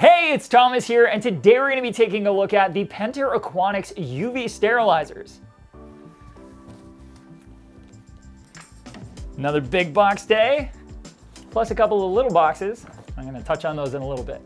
Hey, it's Thomas here, and today we're going to be taking a look at the Pentair Aquatics UV Sterilizers. Another big box day, plus a couple of little boxes. I'm going to touch on those in a little bit.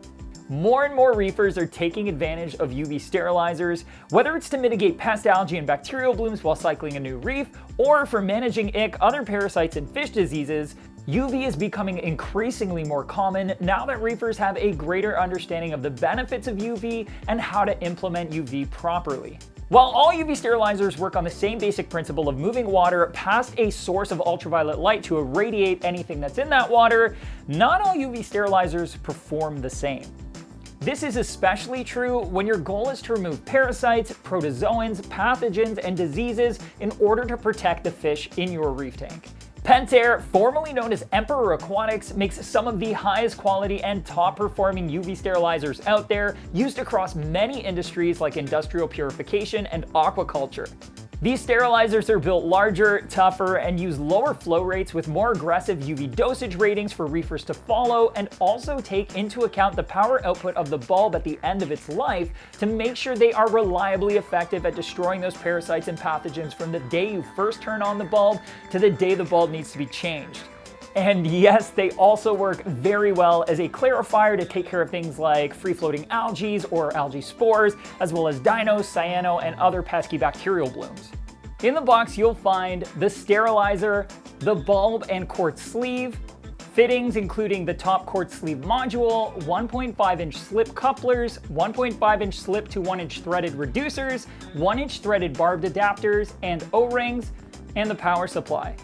More and more reefers are taking advantage of UV sterilizers, whether it's to mitigate pest algae and bacterial blooms while cycling a new reef, or for managing ick, other parasites and fish diseases. UV is becoming increasingly more common now that reefers have a greater understanding of the benefits of UV and how to implement UV properly. While all UV sterilizers work on the same basic principle of moving water past a source of ultraviolet light to irradiate anything that's in that water, not all UV sterilizers perform the same. This is especially true when your goal is to remove parasites, protozoans, pathogens, and diseases in order to protect the fish in your reef tank. Pentair, formerly known as Pentair Aquatics, makes some of the highest quality and top performing UV sterilizers out there, used across many industries like industrial purification and aquaculture. These sterilizers are built larger, tougher, and use lower flow rates with more aggressive UV dosage ratings for reefers to follow, and also take into account the power output of the bulb at the end of its life to make sure they are reliably effective at destroying those parasites and pathogens from the day you first turn on the bulb to the day the bulb needs to be changed. And yes, they also work very well as a clarifier to take care of things like free-floating algae or algae spores, as well as dinos, cyano, and other pesky bacterial blooms. In the box, you'll find the sterilizer, the bulb and quartz sleeve, fittings including the top quartz sleeve module, 1.5-inch slip couplers, 1.5-inch slip to 1-inch threaded reducers, 1-inch threaded barbed adapters and O-rings, and the power supply.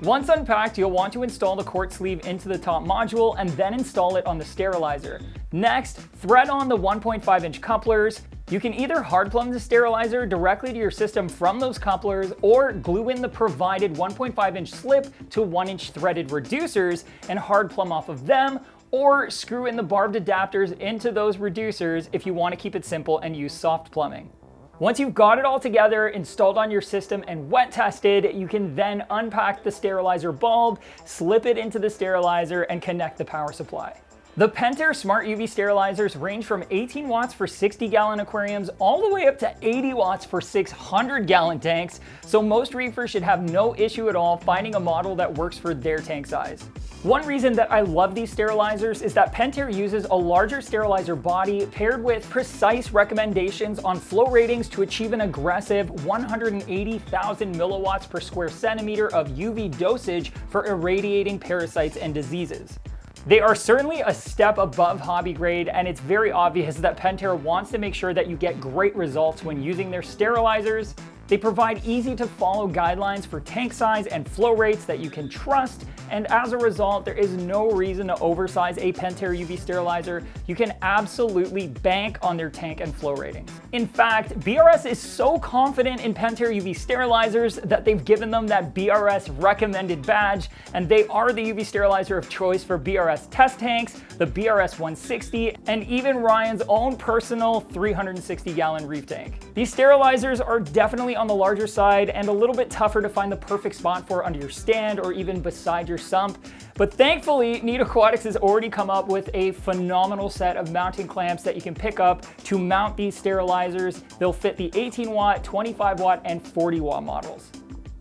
Once unpacked, you'll want to install the quartz sleeve into the top module and then install it on the sterilizer. Next, thread on the 1.5-inch couplers. You can either hard plumb the sterilizer directly to your system from those couplers, or glue in the provided 1.5-inch slip to 1-inch threaded reducers and hard plumb off of them, or screw in the barbed adapters into those reducers if you want to keep it simple and use soft plumbing. Once you've got it all together, installed on your system, and wet tested, you can then unpack the sterilizer bulb, slip it into the sterilizer, and connect the power supply. The Pentair Smart UV Sterilizers range from 18 watts for 60-gallon aquariums all the way up to 80 watts for 600-gallon tanks, so most reefers should have no issue at all finding a model that works for their tank size. One reason that I love these sterilizers is that Pentair uses a larger sterilizer body paired with precise recommendations on flow ratings to achieve an aggressive 180,000 milliwatts per square centimeter of UV dosage for irradiating parasites and diseases. They are certainly a step above hobby grade, and it's very obvious that Pentair wants to make sure that you get great results when using their sterilizers. They provide easy to follow guidelines for tank size and flow rates that you can trust, and as a result, there is no reason to oversize a Pentair UV sterilizer. You can absolutely bank on their tank and flow ratings. In fact, BRS is so confident in Pentair UV sterilizers that they've given them that BRS recommended badge, and they are the UV sterilizer of choice for BRS test tanks, the BRS 160, and even Ryan's own personal 360-gallon reef tank. These sterilizers are definitely on the larger side and a little bit tougher to find the perfect spot for under your stand or even beside your sump. But thankfully, Neat Aquatics has already come up with a phenomenal set of mounting clamps that you can pick up to mount these sterilizers. They'll fit the 18-watt, 25-watt, and 40-watt models.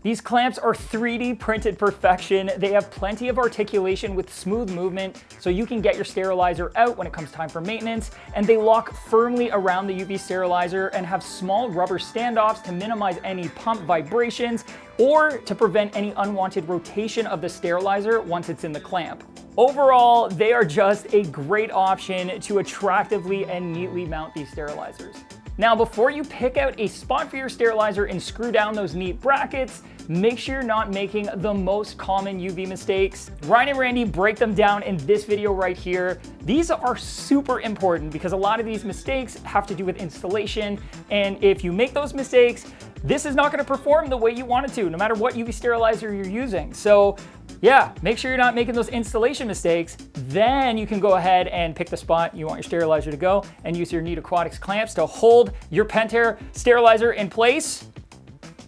These clamps are 3D printed perfection. They have plenty of articulation with smooth movement, so you can get your sterilizer out when it comes time for maintenance, and they lock firmly around the UV sterilizer and have small rubber standoffs to minimize any pump vibrations or to prevent any unwanted rotation of the sterilizer once it's in the clamp. Overall, they are just a great option to attractively and neatly mount these sterilizers. Now, before you pick out a spot for your sterilizer and screw down those neat brackets, make sure you're not making the most common UV mistakes. Ryan and Randy break them down in this video right here. These are super important because a lot of these mistakes have to do with installation, and if you make those mistakes, this is not going to perform the way you want it to, no matter what UV sterilizer you're using. So yeah, make sure you're not making those installation mistakes. Then you can go ahead and pick the spot you want your sterilizer to go and use your Neat Aquatics clamps to hold your Pentair sterilizer in place.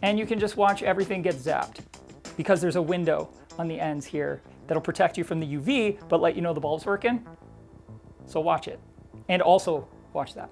And you can just watch everything get zapped because there's a window on the ends here that'll protect you from the UV, but let you know the bulb's working. So watch it. And also, watch that.